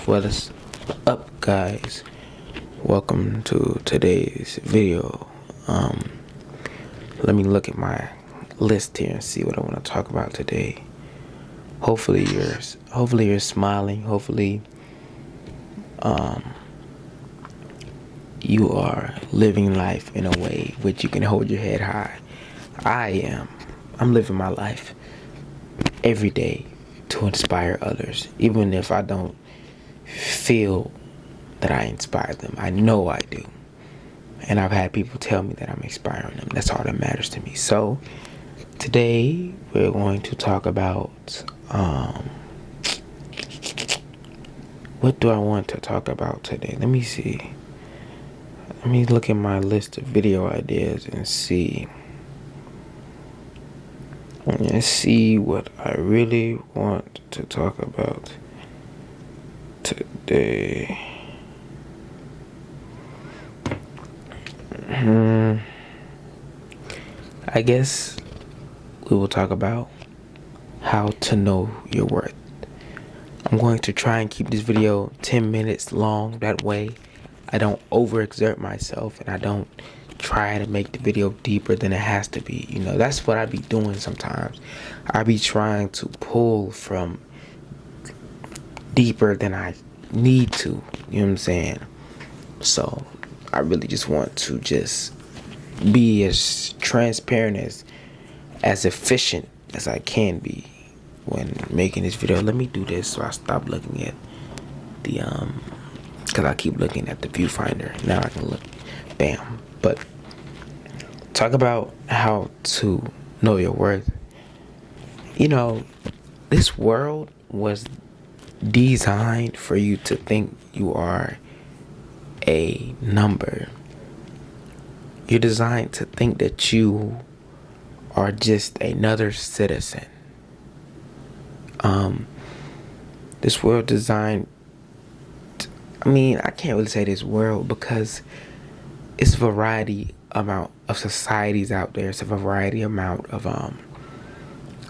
What is up, guys? Welcome to today's video. Let me look at my list here and see what I want to talk about today. Hopefully you're smiling. Hopefully you are living life in a way which you can hold your head high. I'm living my life every day to inspire others, even if I don't feel that I inspire them. I know I do. And I've had people tell me that I'm inspiring them. That's all that matters to me. So today we're going to talk about what do I want to talk about today? Let me see. Let me look at my list of video ideas and see. Let's see what I really want to talk about today. I guess we will talk about how to know your worth. I'm going to try and keep this video 10 minutes long. That way I don't overexert myself and I don't try to make the video deeper than it has to be. You know, that's what I be doing sometimes. I be trying to pull from deeper than I need to. You know what I'm saying? So I really just want to just be as transparent, as efficient as I can be when making this video. Let me do this so I stop looking at the because I keep looking at the viewfinder. Now I can look. Bam. But talk about how to know your worth. You know, this world was designed for you to think you are a number. You're designed to think that you are just another citizen. This world designed, I can't really say this world because it's a variety amount of societies out there. It's a variety amount of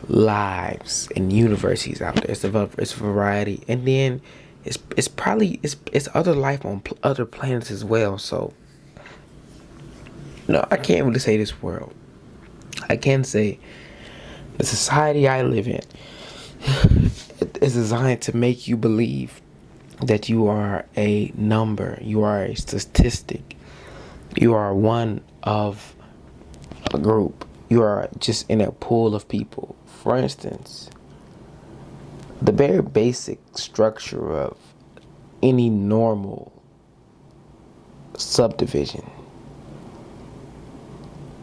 lives and universities out there. It's a variety, and then it's probably other life on other planets as well. So no, I can't really say this world. I can say the society I live in is designed to make you believe that you are a number, you are a statistic, you are one of a group, you are just in a pool of people. For instance, the very basic structure of any normal subdivision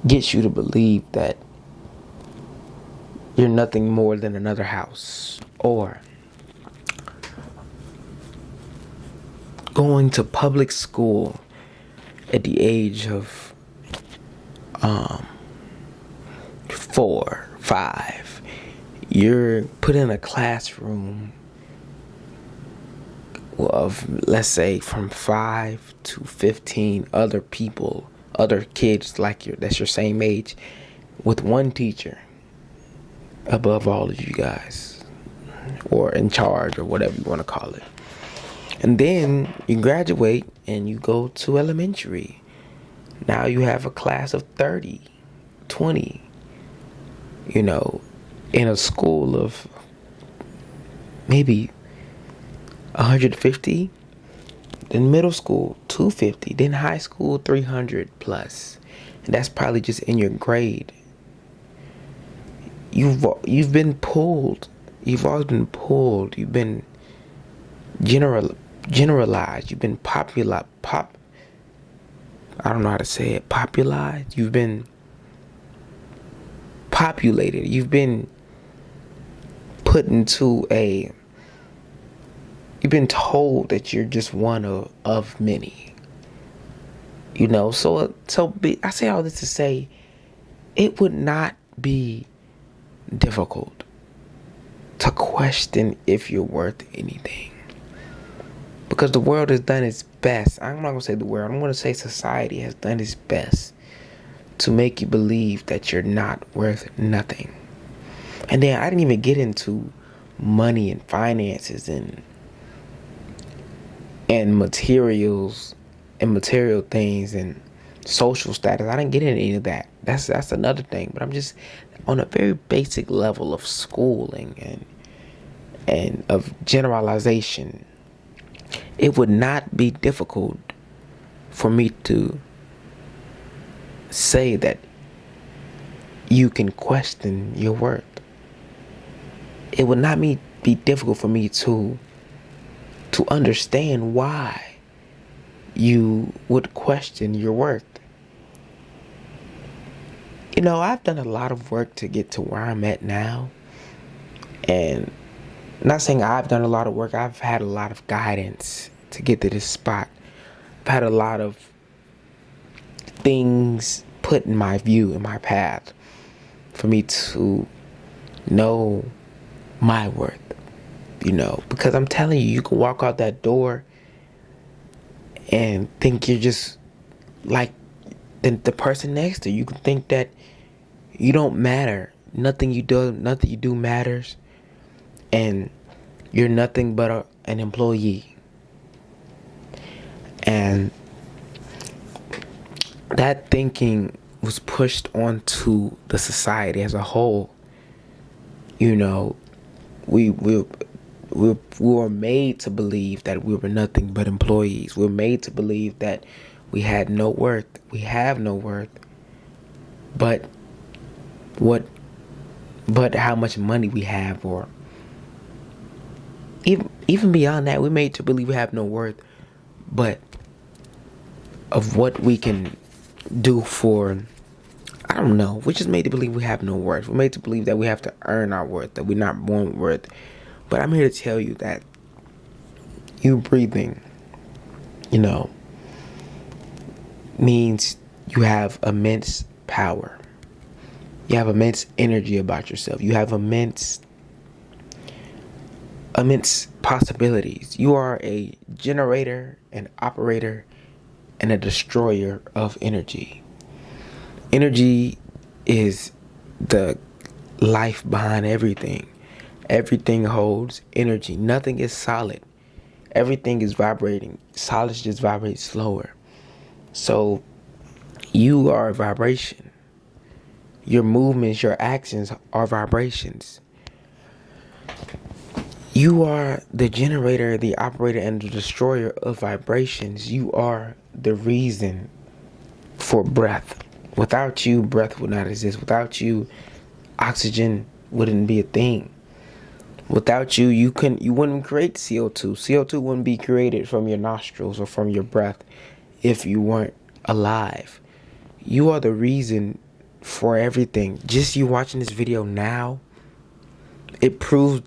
gets you to believe that you're nothing more than another house, or going to public school at the age of 4, 5. You're put in a classroom of, let's say, from 5 to 15 other people, other kids that's your same age, with one teacher above all of you guys, or in charge, or whatever you want to call it. And then you graduate and you go to elementary. Now you have a class of 30, 20, in a school of maybe 150, then middle school 250, then high school 300 plus. And that's probably just in your grade. You've been pulled. You've always been pulled. You've been generalized. You've been I don't know how to say it. Popularized. You've been populated. You've been put into you've been told that you're just one of many. I say all this to say it would not be difficult to question if you're worth anything, because the world has done its best. I'm not going to say the world, I'm going to say society has done its best to make you believe that you're not worth nothing. And then I didn't even get into money and finances and and materials and material things and social status. I didn't get into any of that. That's another thing. But I'm just on a very basic level of schooling and of generalization. It would not be difficult for me to say that you can question your worth. It would not be difficult for me to understand why you would question your worth. You know, I've done a lot of work to get to where I'm at now. And not saying I've done a lot of work, I've had a lot of guidance to get to this spot. I've had a lot of things put in my view, in my path, for me to know my worth. You know, because I'm telling you, you can walk out that door and think you're just like the person next to you. You can think that you don't matter. Nothing you do matters. And you're nothing but an employee. And that thinking was pushed onto the society as a whole. You know, we were made to believe that we were nothing but employees. We were made to believe that we had no worth. We have no worth. But how much money we have, or even beyond that, we're made to believe we have no worth, but of what we can do for, I don't know. We're just made to believe we have no worth. We're made to believe that we have to earn our worth, that we're not born with worth. But I'm here to tell you that you breathing, you know, means you have immense power. You have immense energy about yourself. You have immense possibilities. You are a generator, an operator, and a destroyer of energy. Energy is the life behind everything. Everything holds energy. Nothing is solid. Everything is vibrating. Solid just vibrates slower. So you are a vibration. Your movements, your actions are vibrations. You are the generator, the operator, and the destroyer of vibrations. You are the reason for breath. Without you, breath would not exist. Without you, oxygen wouldn't be a thing. Without you, you wouldn't create CO2. CO2 wouldn't be created from your nostrils or from your breath if you weren't alive. You are the reason for everything. Just you watching this video now, it proves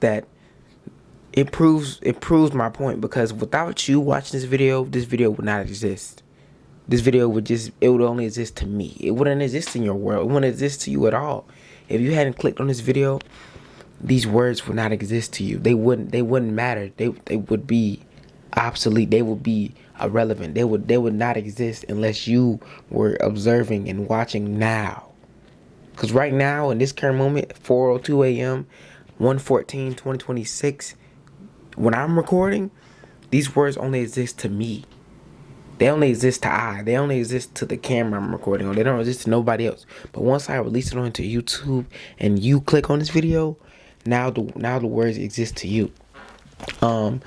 my point, because without you watching this video would not exist. This video it would only exist to me. It wouldn't exist in your world. It wouldn't exist to you at all. If you hadn't clicked on this video, these words would not exist to you. They wouldn't matter. They would be obsolete. They would be irrelevant. They would not exist unless you were observing and watching now. Because right now, in this current moment, 4:02 a.m., 1/14/2026, when I'm recording, these words only exist to me. They only exist to I. They only exist to the camera I'm recording on. They don't exist to nobody else. But once I release it onto YouTube and you click on this video, now the words exist to you. I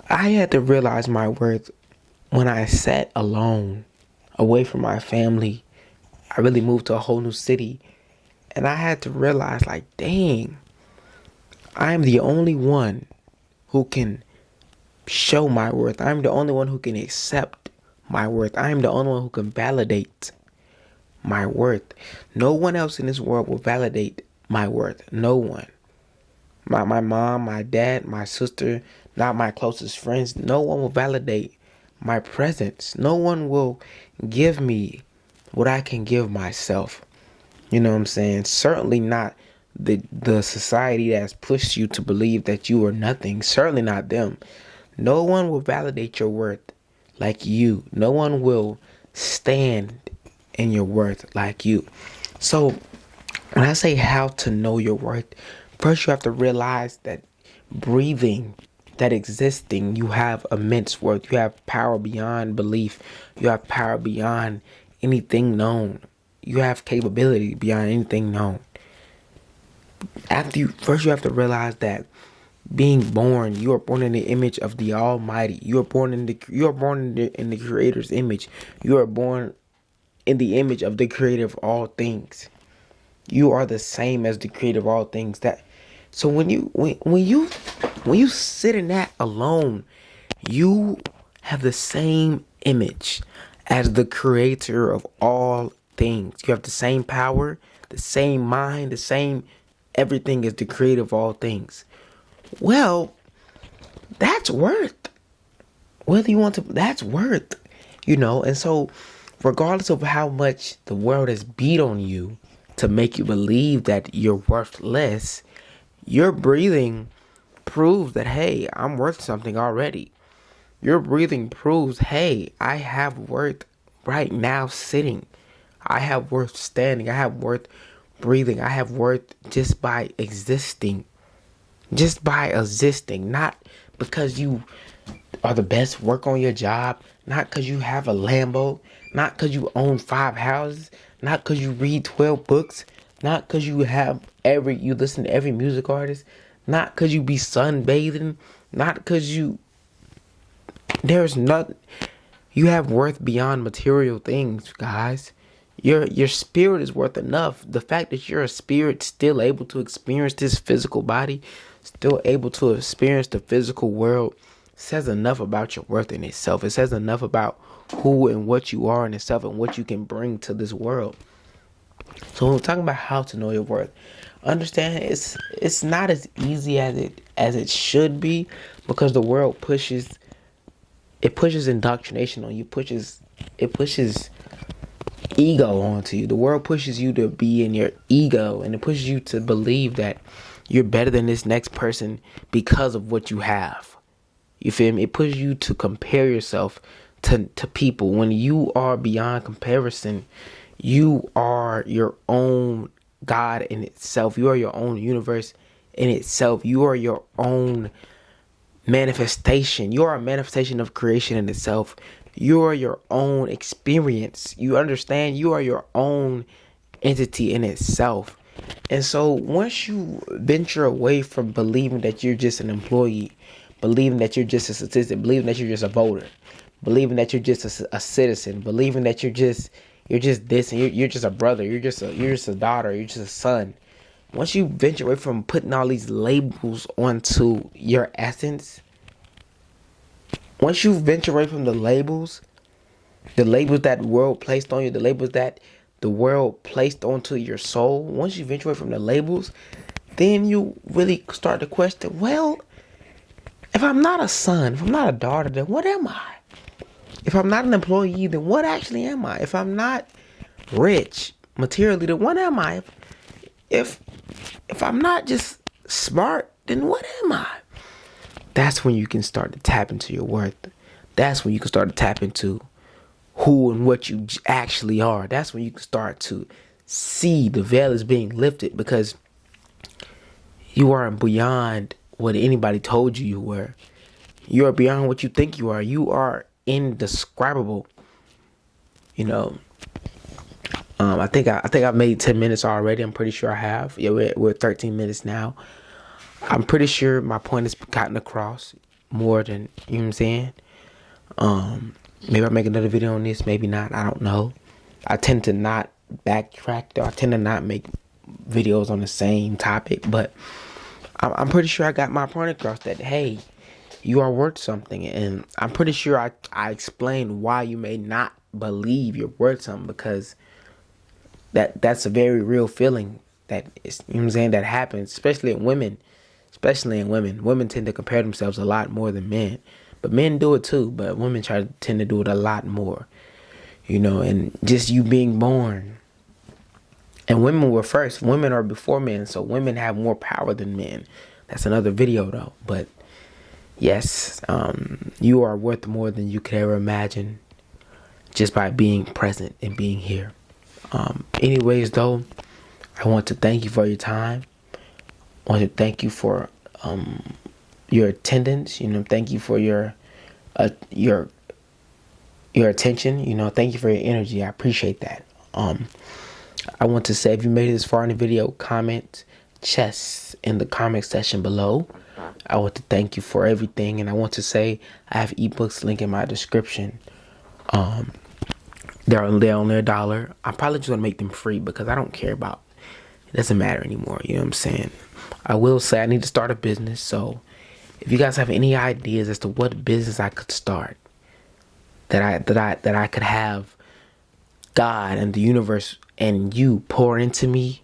had to realize my worth when I sat alone, away from my family. I really moved to a whole new city. And I had to realize, like, dang, I am the only one who can show my worth. I'm the only one who can accept my worth. I am the only one who can validate my worth. No one else in this world will validate my worth. No one. My mom, my dad, my sister, not my closest friends. No one will validate my presence. No one will give me what I can give myself. You know what I'm saying? Certainly not the society that's pushed you to believe that you are nothing. Certainly not them. No one will validate your worth like you. No one will stand in your worth like you. So when I say how to know your worth, first you have to realize that breathing that existing, you have immense worth. You have power beyond belief. You have power beyond anything known. You have capability beyond anything known. First you have to realize that being born, you are born in the image of the Almighty. You are born in the Creator's image. You are born in the image of the Creator of all things. You are the same as the Creator of all things. So when you sit in that alone, you have the same image as the Creator of all things. You have the same power, the same mind, the same everything as the Creator of all things. Well, that's worth. Whether you want to, that's worth. And so regardless of how much the world has beat on you to make you believe that you're worthless, your breathing proves that, hey, I'm worth something already. Your breathing proves, hey, I have worth right now sitting. I have worth standing. I have worth breathing. I have worth just by existing. Just by existing. Not because you are the best work on your job. Not because you have a Lambo. Not because you own 5 houses. Not because you read 12 books. Not because you listen to every music artist. Not because you be sunbathing. Not because you have worth beyond material things, guys. Your spirit is worth enough. The fact that you're a spirit still able to experience this physical body, still able to experience the physical world, says enough about your worth in itself. It says enough about who and what you are in itself and what you can bring to this world. So when we're talking about how to know your worth, understand it's not as easy as it should be, because the world pushes indoctrination on you, it pushes ego onto you. The world pushes you to be in your ego, and it pushes you to believe that you're better than this next person because of what you have. You feel me? It pushes you to compare yourself to people when you are beyond comparison. You are your own God in itself. You are your own universe in itself. You are your own manifestation. You are a manifestation of creation in itself. You are your own experience. You understand? You are your own entity in itself. And so once you venture away from believing that you're just an employee, believing that you're just a statistic, believing that you're just a voter, believing that you're just a citizen, believing that you're just this, and you're just a brother, you're just a daughter, you're just a son. Once you venture away from putting all these labels onto your essence, once you venture away from the labels that the world placed on you, the labels that the world placed onto your soul, once you venture away from the labels, then you really start to question, well, if I'm not a son, if I'm not a daughter, then what am I? If I'm not an employee, then what actually am I? If I'm not rich materially, then what am I? If I'm not just smart, then what am I? That's when you can start to tap into your worth. That's when you can start to tap into who and what you actually are. That's when you can start to see the veil is being lifted, because you are beyond what anybody told you were. You are beyond what you think you are. You are indescribable. I think I've made 10 minutes already. I'm pretty sure I have. Yeah, we're 13 minutes now. I'm pretty sure my point has gotten across more than, you know what I'm saying? Maybe I'll make another video on this, maybe not, I don't know. I tend to not backtrack, though. I tend to not make videos on the same topic, but I'm pretty sure I got my point across that, hey, you are worth something. And I'm pretty sure I explained why you may not believe you're worth something, because that's a very real feeling that is, you know what I'm saying, that happens, especially in women. Women tend to compare themselves a lot more than men. But men do it too, but women tend to do it a lot more. And just you being born. And women were first. Women are before men, so women have more power than men. That's another video though. But yes, you are worth more than you could ever imagine just by being present and being here. Anyways though, I want to thank you for your time. I want to thank you for your attendance. Thank you for your attention. Thank you for your energy. I appreciate that. I want to say, if you made it this far in the video, comment chess in the comment section below. I want to thank you for everything, and I want to say I have ebooks link in my description. They're only $1. I'm probably just gonna make them free because I don't care about it. Doesn't matter anymore. You know what I'm saying? I will say I need to start a business, so if you guys have any ideas as to what business I could start, that I could have God and the universe and you pour into me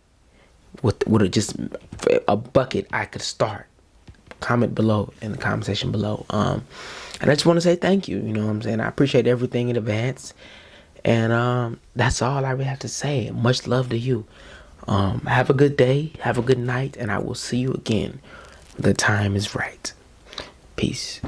with just a bucket I could start, comment below in the comment section below. And I just want to say thank you. You know what I'm saying? I appreciate everything in advance. And that's all I really have to say. Much love to you. Have a good day. Have a good night. And I will see you again. The time is right. Peace.